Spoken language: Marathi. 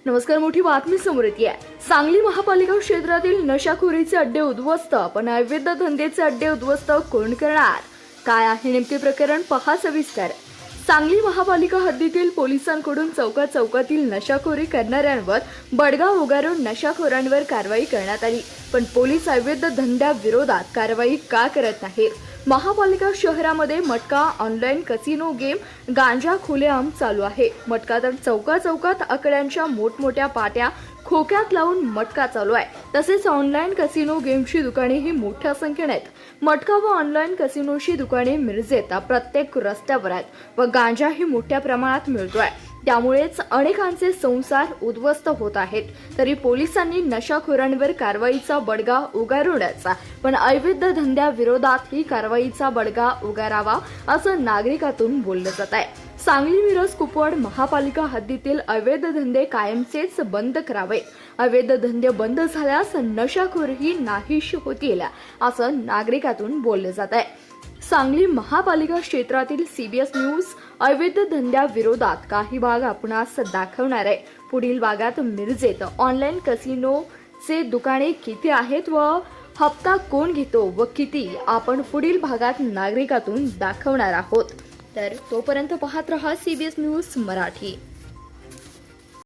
नमस्कार. मोठी बातमी समोर येते आहे. सांगली महापालिका क्षेत्रातील नशाखोरीचे अड्डे उद्ध्वस्त, पण अवैध धंद्याचे अड्डे उद्ध्वस्त कोण करणार? काय आहे नेमके प्रकरण, पहा सविस्तर. सांगली महापालिका हद्दीतील पोलिसांकडून चौकातील नशाखोरी करणाऱ्यांवर बडगा उगारून नशाखोरांवर कारवाई करण्यात आली, पण पोलीस अवैध धंद्याविरोधात कारवाई का करत नाहीत? महापालिका शहरामध्ये मटका, ऑनलाईन कसिनो गेम, गांजा खुलेआम चालू आहे. मटका तर चौकात आकड्यांच्या मोठमोठ्या पाट्या खोक्यात लावून मटका चालू आहे. तसेच ऑनलाईन कसिनो गेमची दुकाने ही मोठ्या संख्येने आहेत. मटका व ऑनलाईन कसिनोची दुकाने मिरजेत प्रत्येक रस्त्यावर आहेत व गांजा ही मोठ्या प्रमाणात मिळतोय. त्यामुळेच अनेकांचे संसार उद्ध्वस्त होत आहेत. तरी पोलिसांनी नशाखोरांवर कारवाईचा बडगा उगारण्याचा, पण अवैध धंद्याविरोधात ही कारवाईचा बडगा उगारावा असं नागरिकातून बोललं जात आहे. सांगली, मिरज, कुपवाड महापालिका हद्दीतील अवैध धंदे कायमचेच बंद करावे. अवैध धंदे बंद झाल्यास नशाखोरही नाहीशी होतील असं नागरिकातून बोलले जात आहे. सांगली महापालिका क्षेत्रातील सीबीएस न्यूज अवैध धंद्याविरोधात काही भाग आपणास दाखवणार आहे. पुढील भागात मिरजेत ऑनलाईन कसिनोचे दुकाने किती आहेत व हप्ता कोण घेतो व किती, आपण पुढील भागात नागरिकातून दाखवणार आहोत. तर तोपर्यंत पाहत रहा सीबीएस न्यूज मराठी.